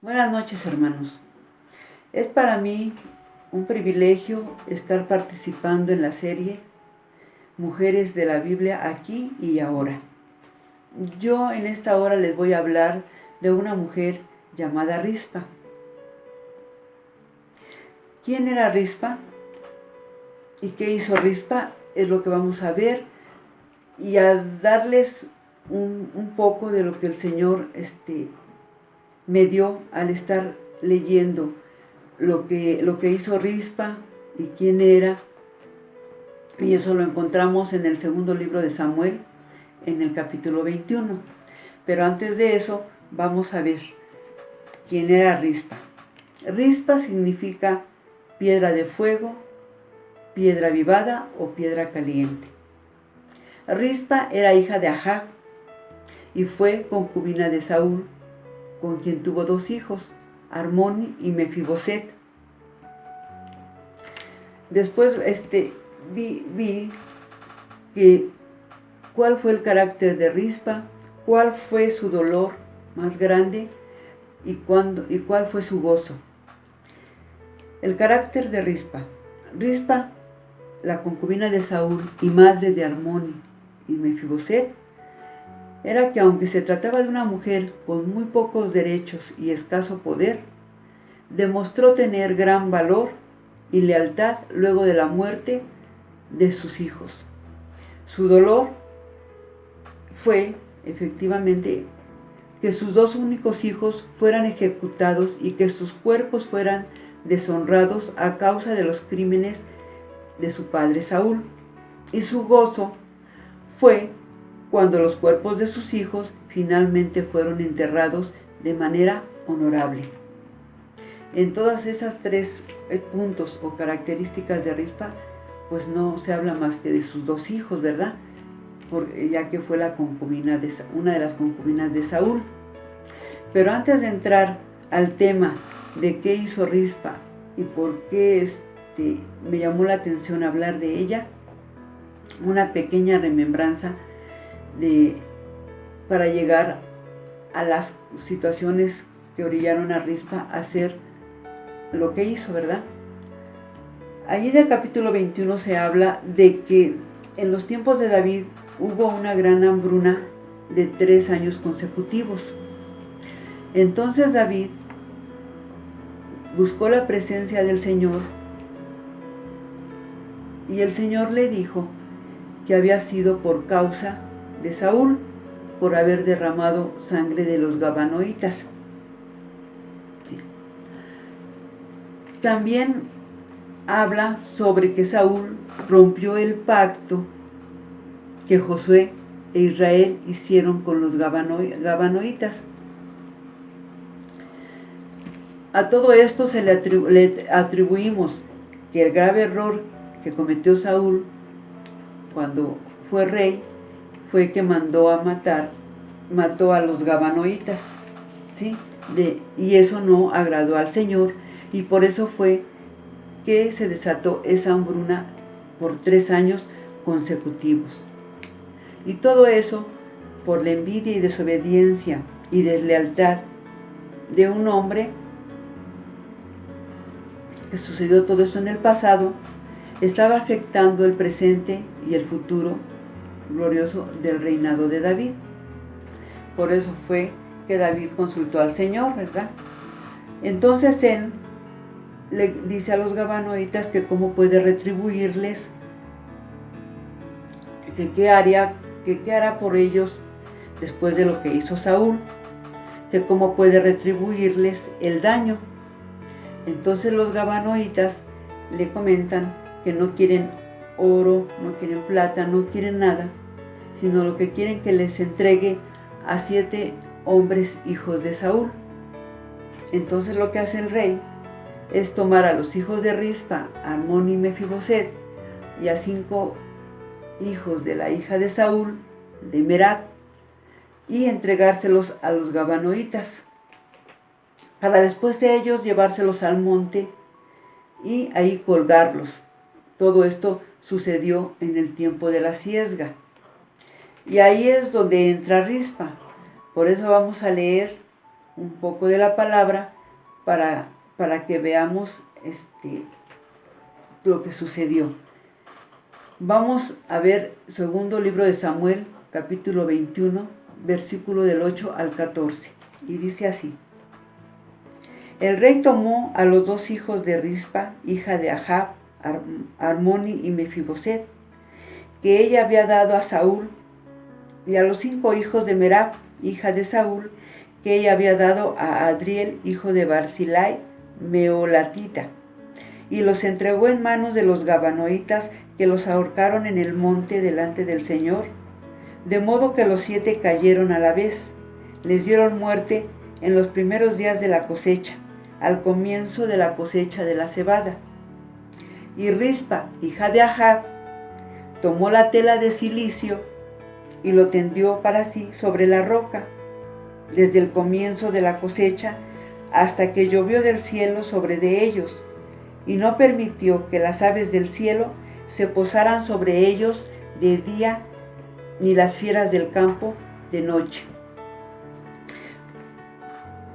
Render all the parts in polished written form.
Buenas noches, hermanos. Es para mí un privilegio estar participando en la serie Mujeres de la Biblia aquí y ahora. Yo en esta hora les voy a hablar de una mujer llamada Rispa. ¿Quién era Rispa? ¿Y qué hizo Rispa? Es lo que vamos a ver y a darles un poco de lo que el Señor me dio al estar leyendo lo que hizo Rispa y quién era. Y eso lo encontramos en el segundo libro de Samuel, en el capítulo 21. Pero antes de eso, vamos a ver quién era Rispa. Rispa significa piedra de fuego, piedra avivada o piedra caliente. Rispa era hija de Ajab y fue concubina de Saúl, con quien tuvo 2 hijos, Armoni y Mefiboset. Después vi que cuál fue el carácter de Rispa, cuál fue su dolor más grande y cuál fue su gozo. El carácter de Rispa. Rispa, la concubina de Saúl y madre de Armoni y Mefiboset, era que aunque se trataba de una mujer con muy pocos derechos y escaso poder, demostró tener gran valor y lealtad luego de la muerte de sus hijos. Su dolor fue, efectivamente, que sus 2 únicos hijos fueran ejecutados y que sus cuerpos fueran deshonrados a causa de los crímenes de su padre Saúl. Y su gozo fue cuando los cuerpos de sus hijos finalmente fueron enterrados de manera honorable. En todas esas 3 puntos o características de Rispa, pues no se habla más que de sus 2 hijos, ¿verdad? Ya que fue una de las concubinas de Saúl. Pero antes de entrar al tema de qué hizo Rispa y por qué me llamó la atención hablar de ella, una pequeña remembranza para llegar a las situaciones que orillaron a Rispa a hacer lo que hizo, ¿verdad? Allí del capítulo 21 se habla de que en los tiempos de David hubo una gran hambruna de 3 años consecutivos. Entonces David buscó la presencia del Señor y el Señor le dijo que había sido por causa de Saúl, por haber derramado sangre de los gabanoitas. Sí. También habla sobre que Saúl rompió el pacto que Josué e Israel hicieron con los gabanoitas. A todo esto se le atribuimos que el grave error que cometió Saúl cuando fue rey fue que mató a los gabanoitas, ¿sí? Y eso no agradó al Señor, y por eso fue que se desató esa hambruna por 3 años consecutivos. Y todo eso por la envidia y desobediencia y deslealtad de un hombre, que sucedió todo esto en el pasado, estaba afectando el presente y el futuro glorioso del reinado de David. Por eso fue que David consultó al Señor, ¿verdad? Entonces él le dice a los gabanoitas que cómo puede retribuirles, que qué hará por ellos después de lo que hizo Saúl, que cómo puede retribuirles el daño. Entonces los gabanoitas le comentan que no quieren oro, no quieren plata, no quieren nada, sino lo que quieren que les entregue a 7 hombres hijos de Saúl. Entonces lo que hace el rey es tomar a los hijos de Rispa, Armón y Mefiboset, y a 5 hijos de la hija de Saúl, de Merat, y entregárselos a los gabanoitas, para después de ellos llevárselos al monte y ahí colgarlos. Todo esto sucedió en el tiempo de la siega. Y ahí es donde entra Rispa. Por eso vamos a leer un poco de la palabra para que veamos lo que sucedió. Vamos a ver segundo libro de Samuel, capítulo 21, versículo del 8 al 14. Y dice así: El rey tomó a los 2 hijos de Rispa, hija de Ahab, Armoni y Mefiboset, que ella había dado a Saúl, y a los 5 hijos de Merab, hija de Saúl, que ella había dado a Adriel, hijo de Barzillai, Meolatita, y los entregó en manos de los Gabanoitas, que los ahorcaron en el monte delante del Señor, de modo que los 7 cayeron a la vez. Les dieron muerte en los primeros días de la cosecha, al comienzo de la cosecha de la cebada. Y Rispa, hija de Ahab, tomó la tela de cilicio y lo tendió para sí sobre la roca, desde el comienzo de la cosecha hasta que llovió del cielo sobre de ellos, y no permitió que las aves del cielo se posaran sobre ellos de día, ni las fieras del campo de noche.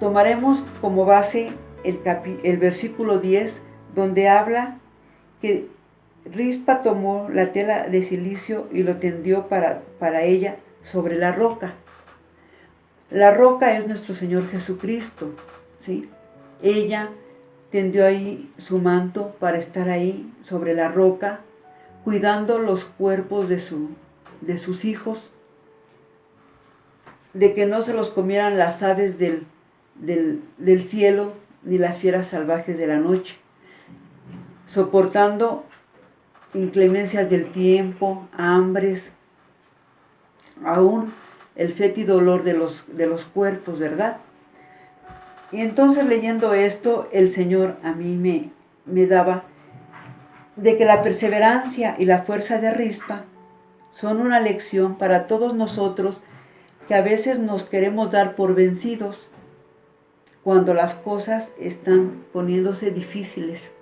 Tomaremos como base el versículo 10, donde habla que Rispa tomó la tela de cilicio y lo tendió para ella sobre la roca. La roca es nuestro Señor Jesucristo, ¿sí? Ella tendió ahí su manto para estar ahí sobre la roca, cuidando los cuerpos de sus hijos, de que no se los comieran las aves del cielo ni las fieras salvajes de la noche, soportando inclemencias del tiempo, hambres, aún el fétido olor de los cuerpos, ¿verdad? Y entonces, leyendo esto, el Señor a mí me daba de que la perseverancia y la fuerza de Rispa son una lección para todos nosotros, que a veces nos queremos dar por vencidos cuando las cosas están poniéndose difíciles.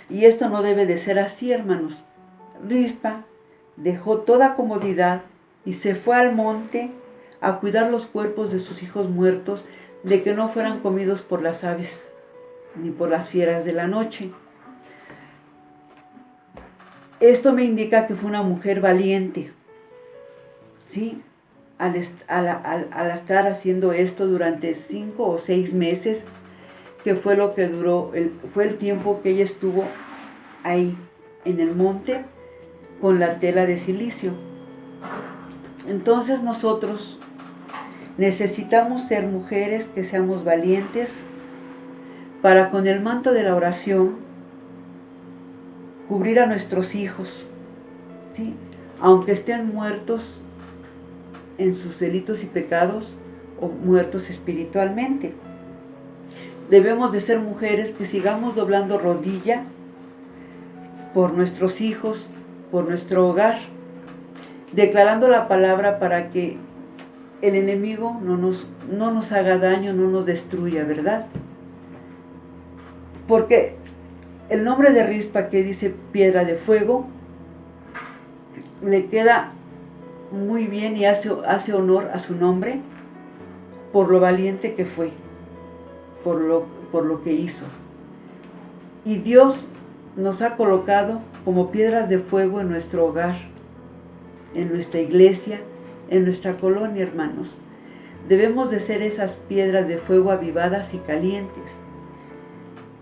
Y esto no debe de ser así, hermanos. Rispa dejó toda comodidad y se fue al monte a cuidar los cuerpos de sus hijos muertos, de que no fueran comidos por las aves ni por las fieras de la noche. Esto me indica que fue una mujer valiente, ¿sí? Al estar haciendo esto durante 5 o 6 meses, que fue lo que duró, fue el tiempo que ella estuvo ahí en el monte con la tela de cilicio. Entonces nosotros necesitamos ser mujeres que seamos valientes para, con el manto de la oración, cubrir a nuestros hijos, ¿sí? Aunque estén muertos en sus delitos y pecados o muertos espiritualmente. Debemos de ser mujeres que sigamos doblando rodilla por nuestros hijos, por nuestro hogar, declarando la palabra para que el enemigo no nos haga daño, no nos destruya, ¿verdad? Porque el nombre de Rispa, que dice piedra de fuego, le queda muy bien y hace honor a su nombre por lo valiente que fue, por lo que hizo. Y Dios nos ha colocado como piedras de fuego en nuestro hogar, en nuestra iglesia, en nuestra colonia, hermanos. Debemos de ser esas piedras de fuego avivadas y calientes,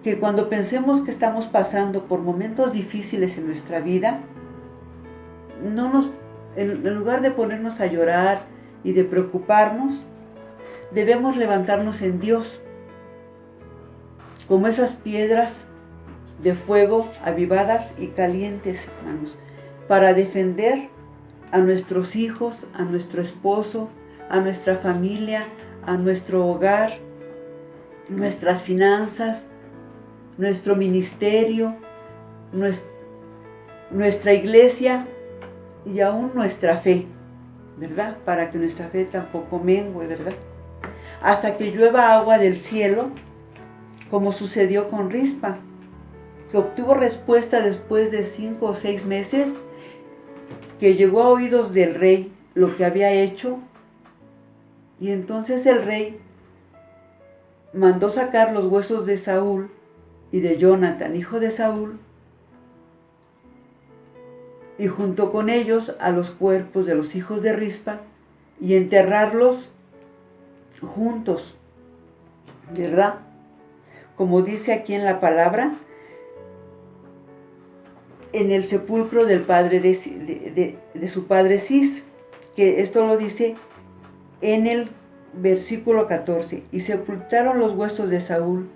que cuando pensemos que estamos pasando por momentos difíciles en nuestra vida, en lugar de ponernos a llorar y de preocuparnos, debemos levantarnos en Dios, como esas piedras de fuego avivadas y calientes, hermanos, para defender a nuestros hijos, a nuestro esposo, a nuestra familia, a nuestro hogar, nuestras finanzas, nuestro ministerio, nuestra iglesia y aún nuestra fe, ¿verdad? Para que nuestra fe tampoco mengue, ¿verdad? Hasta que llueva agua del cielo, como sucedió con Rispa, que obtuvo respuesta después de 5 o 6 meses, que llegó a oídos del rey lo que había hecho, Y entonces el rey mandó sacar los huesos de Saúl y de Jonatán, hijo de Saúl, y junto con ellos a los cuerpos de los hijos de Rispa, y enterrarlos juntos, ¿verdad? Como dice aquí en la palabra, en el sepulcro del padre de su padre Cis, que esto lo dice en el versículo 14. Y sepultaron los huesos de Saúl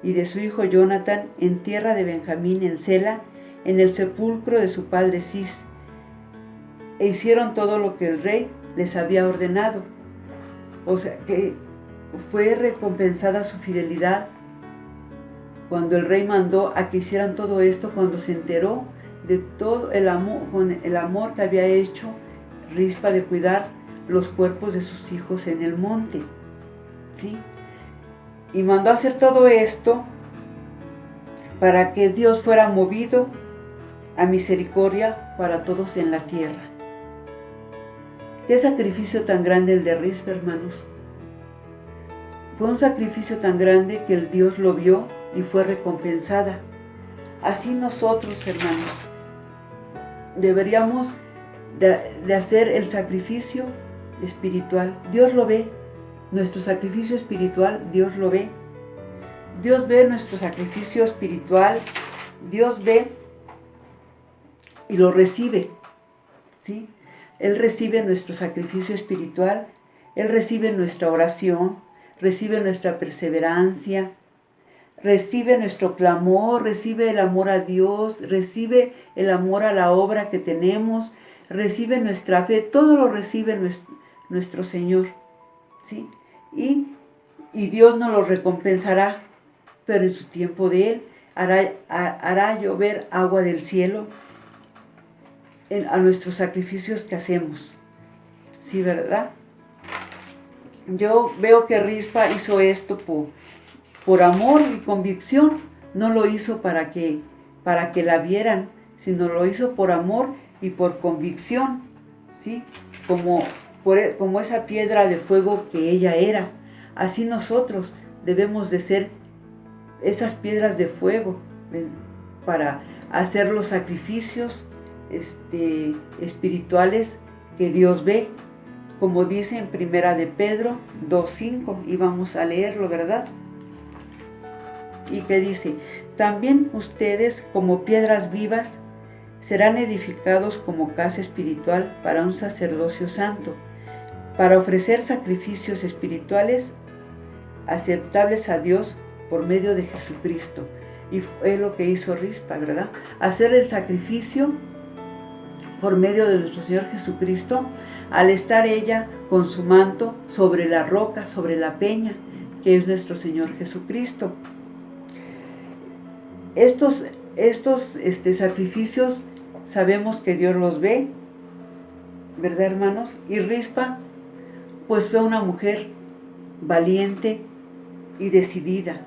y de su hijo Jonatán en tierra de Benjamín, en Sela, en el sepulcro de su padre Cis, e hicieron todo lo que el rey les había ordenado. O sea que fue recompensada su fidelidad cuando el rey mandó a que hicieran todo esto, cuando se enteró de todo el amor, con el amor que había hecho Rispa de cuidar los cuerpos de sus hijos en el monte, ¿sí? Y mandó a hacer todo esto para que Dios fuera movido a misericordia para todos en la tierra. Qué sacrificio tan grande el de Rispa, hermanos. Fue un sacrificio tan grande que el Dios lo vio y fue recompensada. Así nosotros, hermanos, deberíamos de hacer el sacrificio espiritual. Dios lo ve. Nuestro sacrificio espiritual, Dios lo ve. Dios ve nuestro sacrificio espiritual. Dios ve y lo recibe, ¿sí? Él recibe nuestro sacrificio espiritual. Él recibe nuestra oración. Recibe nuestra perseverancia. Recibe nuestro clamor, recibe el amor a Dios, recibe el amor a la obra que tenemos, recibe nuestra fe, todo lo recibe nuestro Señor, ¿sí? Y Dios nos lo recompensará, pero en su tiempo de Él hará llover agua del cielo a nuestros sacrificios que hacemos, ¿sí, verdad? Yo veo que Rispa hizo esto por amor y convicción. No lo hizo para que la vieran, sino lo hizo por amor y por convicción, ¿sí? Como esa piedra de fuego que ella era. Así nosotros debemos de ser esas piedras de fuego para hacer los sacrificios espirituales que Dios ve, como dice en Primera de Pedro 2:5, y vamos a leerlo, ¿verdad? Y que dice: también ustedes, como piedras vivas, serán edificados como casa espiritual para un sacerdocio santo, para ofrecer sacrificios espirituales aceptables a Dios por medio de Jesucristo. Y fue lo que hizo Rispa, ¿verdad? Hacer el sacrificio por medio de nuestro Señor Jesucristo, al estar ella con su manto sobre la roca, sobre la peña, que es nuestro Señor Jesucristo. Estos sacrificios sabemos que Dios los ve, ¿verdad, hermanos? Y Rispa, pues fue una mujer valiente y decidida.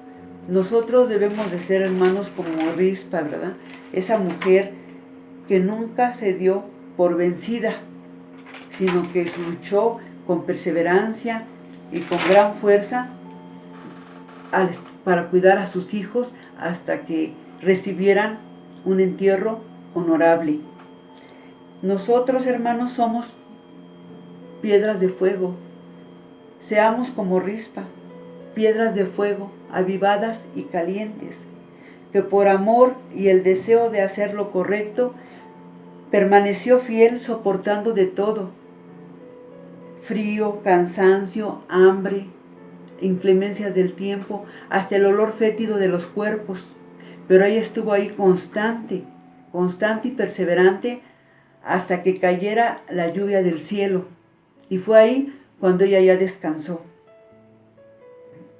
Nosotros debemos de ser, hermanos, como Rispa, ¿verdad? Esa mujer que nunca se dio por vencida, sino que luchó con perseverancia y con gran fuerza para cuidar a sus hijos hasta que recibieran un entierro honorable. Nosotros, hermanos, somos piedras de fuego. Seamos como Rispa, piedras de fuego, avivadas y calientes, que por amor y el deseo de hacer lo correcto, permaneció fiel soportando de todo: frío, cansancio, hambre, inclemencias del tiempo, hasta el olor fétido de los cuerpos. Pero ella estuvo ahí constante y perseverante hasta que cayera la lluvia del cielo. Y fue ahí cuando ella ya descansó.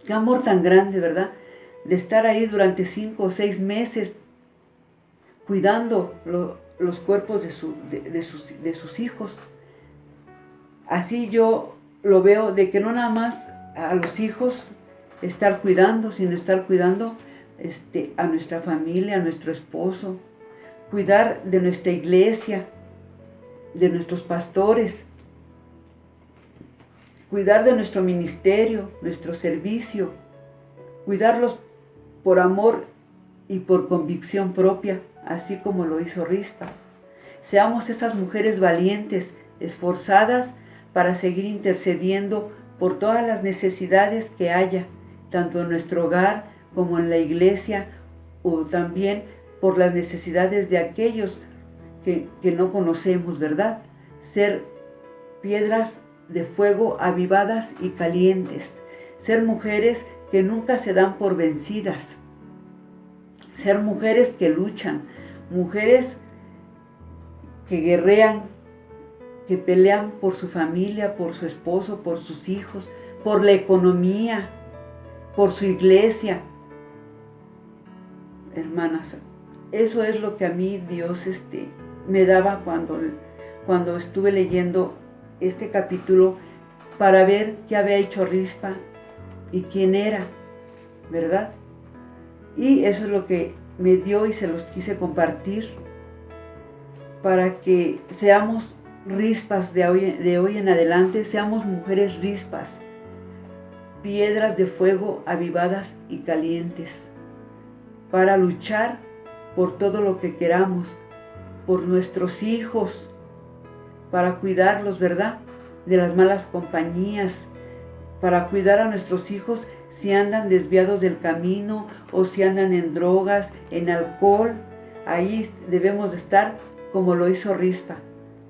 Qué amor tan grande, ¿verdad? De estar ahí durante 5 o 6 meses cuidando los cuerpos de sus hijos. Así yo lo veo, de que no nada más a los hijos estar cuidando, sino estar cuidando a nuestra familia, a nuestro esposo, cuidar de nuestra iglesia, de nuestros pastores, cuidar de nuestro ministerio, nuestro servicio, cuidarlos por amor y por convicción propia, así como lo hizo Rispa. Seamos esas mujeres valientes, esforzadas para seguir intercediendo por todas las necesidades que haya, tanto en nuestro hogar como en la iglesia, o también por las necesidades de aquellos que no conocemos, ¿verdad? Ser piedras de fuego avivadas y calientes, ser mujeres que nunca se dan por vencidas, ser mujeres que luchan, mujeres que guerrean, que pelean por su familia, por su esposo, por sus hijos, por la economía, por su iglesia. Hermanas, eso es lo que a mí Dios me daba cuando estuve leyendo este capítulo, para ver qué había hecho Rispa y quién era, ¿verdad? Y eso es lo que me dio y se los quise compartir para que seamos Rispas de hoy en adelante, seamos mujeres Rispas, piedras de fuego avivadas y calientes, para luchar por todo lo que queramos, por nuestros hijos, para cuidarlos, ¿verdad?, de las malas compañías, para cuidar a nuestros hijos si andan desviados del camino o si andan en drogas, en alcohol. Ahí debemos de estar como lo hizo Rispa,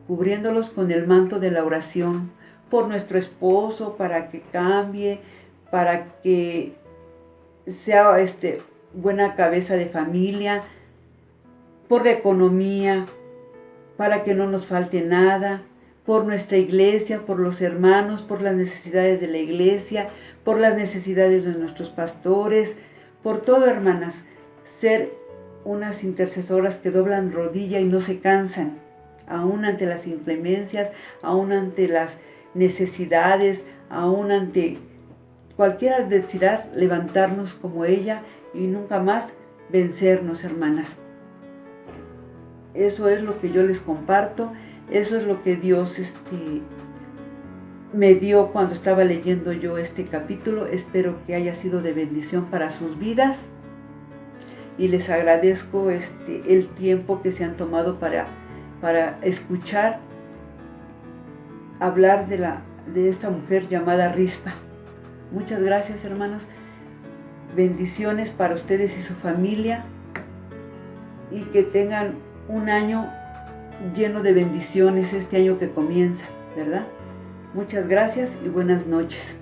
cubriéndolos con el manto de la oración, por nuestro esposo, para que cambie, para que sea buena cabeza de familia, por la economía, para que no nos falte nada, por nuestra iglesia, por los hermanos, por las necesidades de la iglesia, por las necesidades de nuestros pastores, por todo, hermanas, ser unas intercesoras que doblan rodilla y no se cansan, aún ante las inclemencias, aún ante las necesidades, aún ante cualquier adversidad, levantarnos como ella y nunca más vencernos, hermanas. Eso es lo que yo les comparto, eso es lo que Dios me dio cuando estaba leyendo yo este capítulo. Espero que haya sido de bendición para sus vidas y les agradezco el tiempo que se han tomado para escuchar hablar de esta mujer llamada Rispa. Muchas gracias, hermanos. Bendiciones para ustedes y su familia, y que tengan un año lleno de bendiciones, este año que comienza, ¿verdad? Muchas gracias y buenas noches.